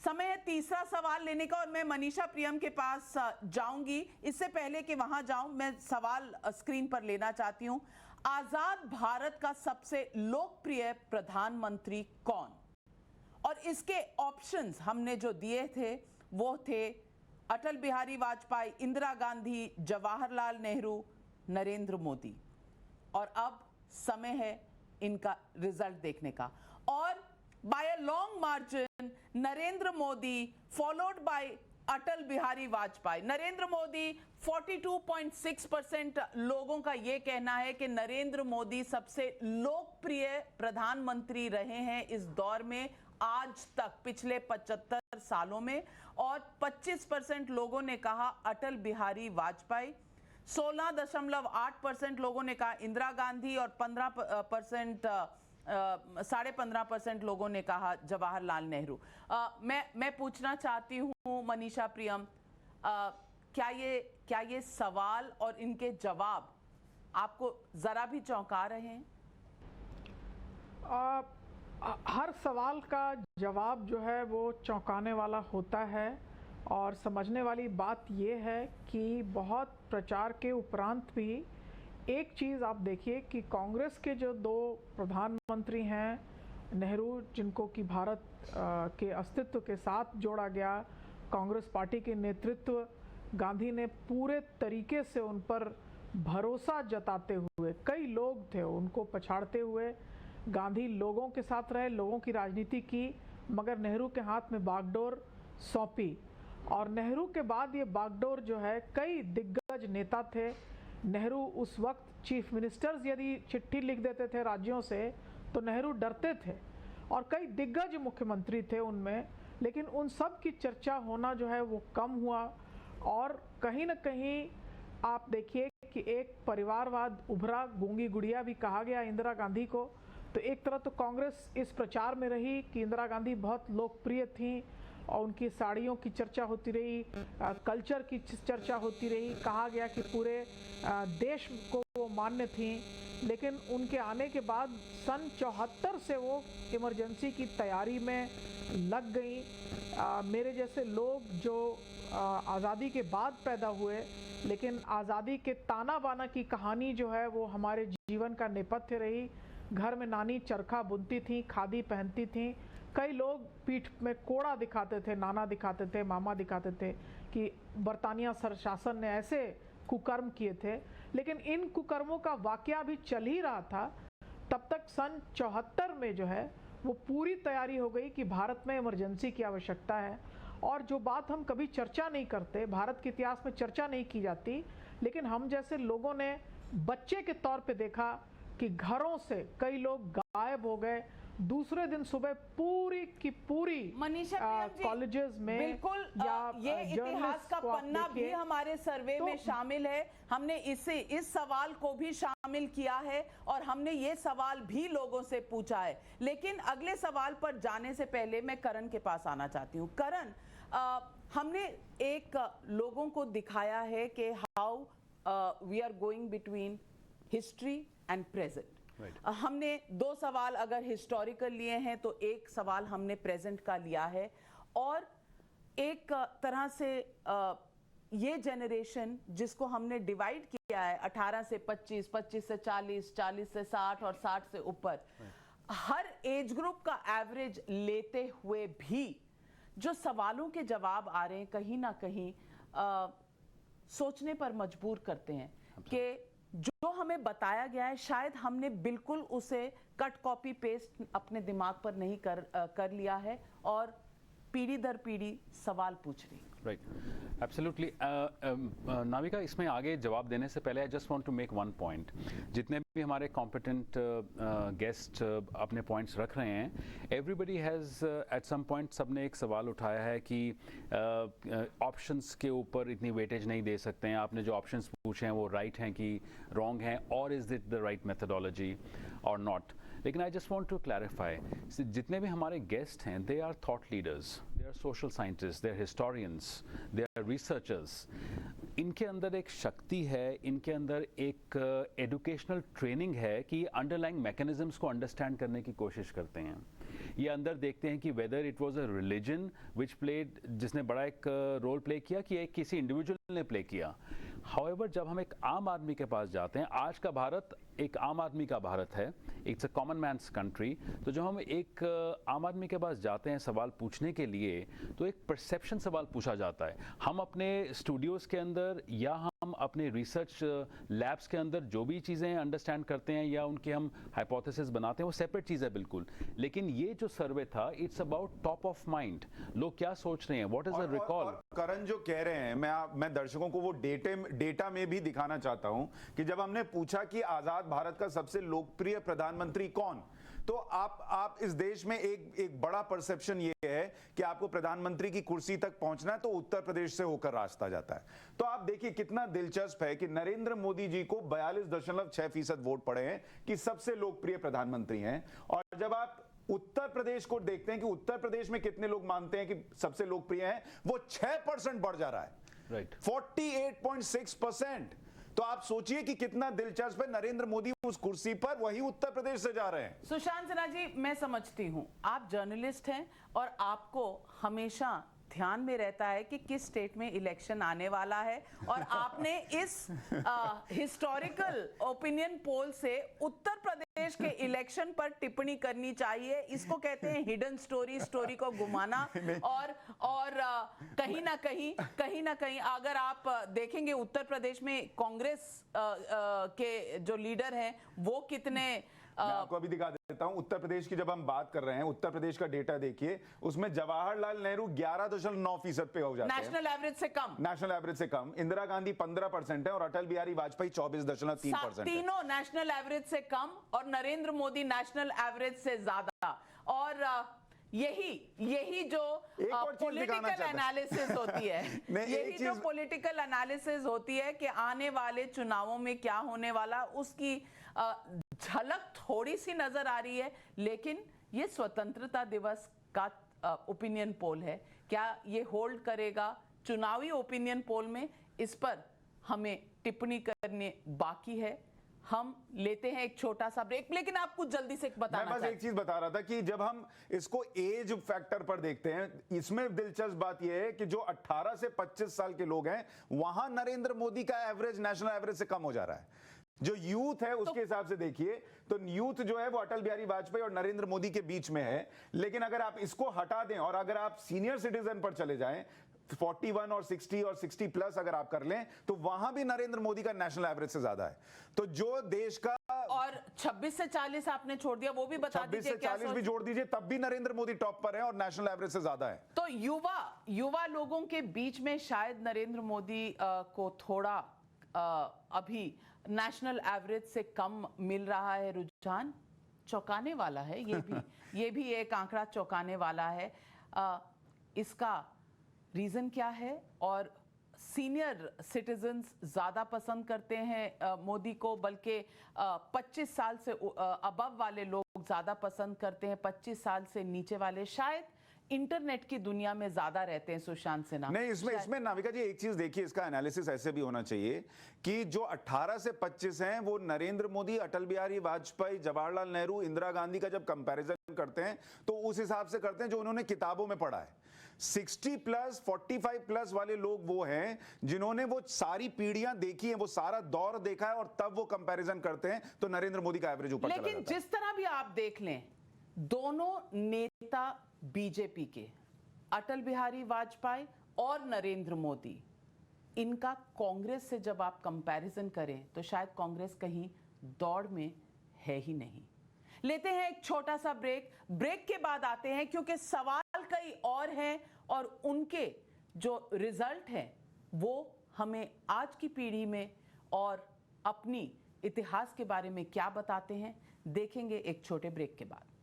समय है तीसरा सवाल लेने का और मैं मनीषा प्रियम के पास जाऊंगी। इससे पहले कि वहां जाऊं, मैं सवाल स्क्रीन पर लेना चाहती हूं। आजाद भारत का सबसे लोकप्रिय प्रधानमंत्री कौन? और इसके ऑप्शंस हमने जो दिए थे वो थे अटल बिहारी वाजपेयी, इंदिरा गांधी, जवाहरलाल नेहरू, नरेंद्र मोदी। और अब समय है इनका रिजल्ट देखने का और by a long margin Narendra Modi followed by Atal Bihari Vajpayee. Narendra Modi 42.6% लोगों का यह कहना है कि नरेंद्र मोदी सबसे लोकप्रिय प्रधानमंत्री रहे हैं इस दौर में आज तक पिछले 75 सालों में, और 25% लोगों ने कहा अटल बिहारी वाजपेयी, 16.8% लोगों ने कहा इंदिरा गांधी और 15.5% लोगों ने कहा जवाहरलाल नेहरू। मैं पूछना चाहती हूं मनीषा प्रियम, क्या ये सवाल और इनके जवाब आपको जरा भी चौंका रहे हैं? हर सवाल का जवाब जो है वो चौंकाने वाला होता है और समझने वाली बात ये है कि बहुत प्रचार के उपरांत भी एक चीज़ आप देखिए कि कांग्रेस के जो दो प्रधानमंत्री हैं, नेहरू जिनको कि भारत के अस्तित्व के साथ जोड़ा गया, कांग्रेस पार्टी के नेतृत्व, गांधी ने पूरे तरीके से उन पर भरोसा जताते हुए, कई लोग थे उनको पछाड़ते हुए, गांधी लोगों के साथ रहे, लोगों की राजनीति की, मगर नेहरू के हाथ में बागडोर सौंपी। और नेहरू के बाद ये बागडोर जो है, कई दिग्गज नेता थे। नेहरू उस वक्त चीफ मिनिस्टर्स यदि चिट्ठी लिख देते थे राज्यों से तो नेहरू डरते थे, और कई दिग्गज मुख्यमंत्री थे उनमें, लेकिन उन सब की चर्चा होना जो है वो कम हुआ। और कहीं ना कहीं आप देखिए कि एक परिवारवाद उभरा, गूंगी गुड़िया भी कहा गया इंदिरा गांधी को। तो एक तरह तो कांग्रेस इस प्रचार में रही कि इंदिरा गांधी बहुत लोकप्रिय थी और उनकी साड़ियों की चर्चा होती रही, कल्चर की चर्चा होती रही, कहा गया कि पूरे देश को वो मान्य थी। लेकिन उनके आने के बाद सन 74 से वो इमरजेंसी की तैयारी में लग गई। मेरे जैसे लोग जो आज़ादी के बाद पैदा हुए, लेकिन आज़ादी के ताना बाना की कहानी जो है वो हमारे जीवन का नेपथ्य रही। घर में नानी चरखा बुनती थी, खादी पहनती थी, कई लोग पीठ में कोड़ा दिखाते थे, नाना दिखाते थे, मामा दिखाते थे कि बरतानिया शासन ने ऐसे कुकर्म किए थे। लेकिन इन कुकर्मों का वाकया भी चल ही रहा था। तब तक सन 74 में जो है वो पूरी तैयारी हो गई कि भारत में इमरजेंसी की आवश्यकता है। और जो बात हम कभी चर्चा नहीं करते, भारत के इतिहास में चर्चा नहीं की जाती, लेकिन हम जैसे लोगों ने बच्चे के तौर पे देखा कि घरों से कई लोग गायब हो गए। दूसरे दिन सुबह पूरी की पूरी कॉलेजेस में, बिल्कुल ये इतिहास का पन्ना भी हमारे सर्वे में शामिल है। हमने इस सवाल को भी शामिल किया है और हमने ये सवाल भी लोगों से पूछा है। लेकिन अगले सवाल पर जाने से पहले मैं करण के पास आना चाहती हूँ। करण, हमने एक लोगों को दिखाया है कि how we are going between history and present. हमने दो सवाल अगर हिस्टोरिकल लिए हैं तो एक सवाल हमने प्रेजेंट का लिया है, और एक तरह से ये जनरेशन जिसको हमने डिवाइड किया है 18 से 25, 25 से 40, 40 से 60 और 60 से ऊपर, हर एज ग्रुप का एवरेज लेते हुए भी जो सवालों के जवाब आ रहे हैं कहीं ना कहीं सोचने पर मजबूर करते हैं कि जो हमें बताया गया है शायद हमने बिल्कुल उसे कट कॉपी पेस्ट अपने दिमाग पर नहीं कर लिया है और पीढ़ी दर पीढ़ी सवाल पूछ रही। Right, absolutely. नाविका, इसमें आगे जवाब देने से पहले I just want to make one point. जितने भी हमारे कॉम्पिटेंट गेस्ट अपने पॉइंट्स रख रहे हैं, everybody has at some point सबने एक सवाल उठाया है कि ऑप्शंस के ऊपर इतनी वेटेज नहीं दे सकते हैं। आपने जो ऑप्शंस पूछे हैं वो राइट हैं कि रॉन्ग हैं, और is it the right methodology और नॉट। लेकिन I just want to clarify, जितने भी हमारे गेस्ट हैं they are thought leaders, they are social scientist, they are historians, they are researchers. इनके अंदर एक शक्ति है, इनके अंदर एक एजुकेशनल ट्रेनिंग है कि अंडरलाइंग मैकेनिज्म्स को अंडरस्टैंड करने की कोशिश करते हैं। ये अंदर देखते हैं कि whether it was a religion which played, जिसने बड़ा एक रोल प्ले किया कि एक किसी इंडिविजुअल ने प्ले किया। हाउएवर जब हम एक आम आदमी के पास जाते हैं, आज का भारत एक आम आदमी का भारत है, it's a common man's country, तो जब हम एक आम आदमी के पास जाते हैं सवाल पूछने के लिए, तो एक परसेप्शन सवाल पूछा जाता है। हम अपने स्टूडियोज़ के अंदर या हम अपने रिसर्च लैब्स के अंदर जो भी चीज़ें अंडरस्टैंड करते हैं या उनके हम हाइपोथेसिस बनाते हैं, वो सेपरेट चीज़ है बिल्कुल। लेकिन ये जो सर्वे था, it's about top of mind, लोग क्या सोच रहे हैं, व्हाट इज द रिकॉल। करण जो कह रहे हैं, मैं दर्शकों को वो डेटा में भी दिखाना चाहता हूं कि जब हमने पूछा कि आजाद भारत का सबसे लोकप्रिय प्रधानमंत्री कौन, तो आप इस देश में एक बड़ा परसेप्शन ये है कि आपको प्रधानमंत्री की कुर्सी तक पहुंचना है तो उत्तर प्रदेश से होकर रास्ता जाता है। तो आप देखिए कितना दिलचस्प है कि नरेंद्र मोदी जी को 42.6% वोट पड़े हैं कि सबसे लोकप्रिय प्रधानमंत्री हैं। और जब आप उत्तर प्रदेश को देखते हैं कि उत्तर प्रदेश में कितने लोग मानते हैं कि सबसे लोकप्रिय हैं, वो 6% बढ़ जा रहा है, राइट, 48.6%। तो आप सोचिए कि कितना दिलचस्प है, नरेंद्र मोदी उस कुर्सी पर वही उत्तर प्रदेश से जा रहे हैं। सुशांत सिन्हा जी, मैं समझती हूं आप जर्नलिस्ट हैं और आपको हमेशा ध्यान में रहता है कि किस स्टेट में इलेक्शन आने वाला है, और आपने इस हिस्टोरिकल ओपिनियन पोल से उत्तर प्रदेश के इलेक्शन पर टिप्पणी करनी चाहिए। इसको कहते हैं हिडन स्टोरी को घुमाना। और कहीं ना कहीं अगर आप देखेंगे उत्तर प्रदेश में कांग्रेस के जो लीडर हैं वो कितने, मैं आपको अभी दिखा देता हूं। उत्तर प्रदेश की जब हम बात कर रहे हैं, उत्तर प्रदेश का डेटा देखिए, उसमें जवाहरलाल नेहरू 11.9% पे हो जाते हैं, नेशनल एवरेज से कम, नेशनल एवरेज से कम। इंदिरा गांधी 15% है और अटल बिहारी वाजपेयी 24.3%। तीनों नेशनल एवरेज से कम और नरेंद्र मोदी नेशनल एवरेज से ज्यादा। और यही जो पॉलिटिकल एनालिसिस होती है, यही जो पॉलिटिकल एनालिसिस होती है कि आने वाले चुनावों में क्या होने वाला, उसकी झलक थोड़ी सी नजर आ रही है। लेकिन ये स्वतंत्रता दिवस का ओपिनियन पोल है, क्या ये होल्ड करेगा चुनावी ओपिनियन पोल में, इस पर हमें टिप्पणी करने बाकी है। हम लेते हैं एक छोटा सा ब्रेक, लेकिन आप कुछ जल्दी से बताना। मैं बस एक चीज बता रहा था कि जब हम इसको एज फैक्टर पर देखते हैं, इसमें दिलचस्प बात यह है कि जो 18 से 25 साल के लोग हैं, वहां नरेंद्र मोदी का एवरेज नेशनल एवरेज से कम हो जा रहा है। जो यूथ है उसके हिसाब से देखिए तो यूथ जो है वो अटल बिहारी वाजपेयी और नरेंद्र मोदी के बीच में है। लेकिन अगर आप इसको हटा दें और अगर आप सीनियर सिटीजन पर चले जाएं, 41 और 60 और 60 प्लस अगर आप कर लें, तो वहां भी नरेंद्र मोदी का नेशनल एवरेज से ज्यादा है। तो जो देश का, और 26 से 40 आपने छोड़ दिया, वो भी बता दीजिए। 26 से 40 भी जोड़ दीजिए, तब भी नरेंद्र मोदी टॉप पर है और नेशनल एवरेज से ज्यादा है। तो युवा लोगों के बीच में शायद नरेंद्र मोदी को थोड़ा अभी नेशनल एवरेज से कम मिल रहा है रुझान। चौंकाने वाला है ये भी एक आंकड़ा चौंकाने वाला है। इसका रीजन क्या है? और सीनियर सिटीजन्स ज़्यादा पसंद करते हैं मोदी को, बल्कि 25 साल से अबव वाले लोग ज़्यादा पसंद करते हैं, 25 साल से नीचे वाले शायद इंटरनेट की दुनिया में ज्यादा रहते हैं। सुशांत सिन्हा, नहीं, इसमें नाविका जी एक चीज देखिए, इसका एनालिसिस ऐसे भी होना चाहिए कि जो 18 से 25 हैं वो नरेंद्र मोदी, अटल बिहारी वाजपेयी, जवाहरलाल नेहरू, इंदिरा गांधी का जब कंपैरिजन करते हैं तो उस हिसाब से करते हैं जो उन्होंने किताबों में पढ़ा है। 60 प्लस 45 प्लस वाले लोग वो हैं जिन्होंने वो सारी पीढ़ियां देखी हैं, वो सारा दौर देखा है और तब वो कंपैरिजन करते हैं, तो नरेंद्र मोदी का एवरेज ऊपर चला जाता है। लेकिन जिस तरह भी आप देख लें, दोनों नेता बीजेपी के, अटल बिहारी वाजपेयी और नरेंद्र मोदी, इनका कांग्रेस से जब आप कंपैरिजन करें तो शायद कांग्रेस कहीं दौड़ में है ही नहीं। लेते हैं एक छोटा सा ब्रेक के बाद आते हैं, क्योंकि सवाल कई और हैं और उनके जो रिजल्ट हैं वो हमें आज की पीढ़ी में और अपनी इतिहास के बारे में क्या बताते हैं, देखेंगे एक छोटे ब्रेक के बाद।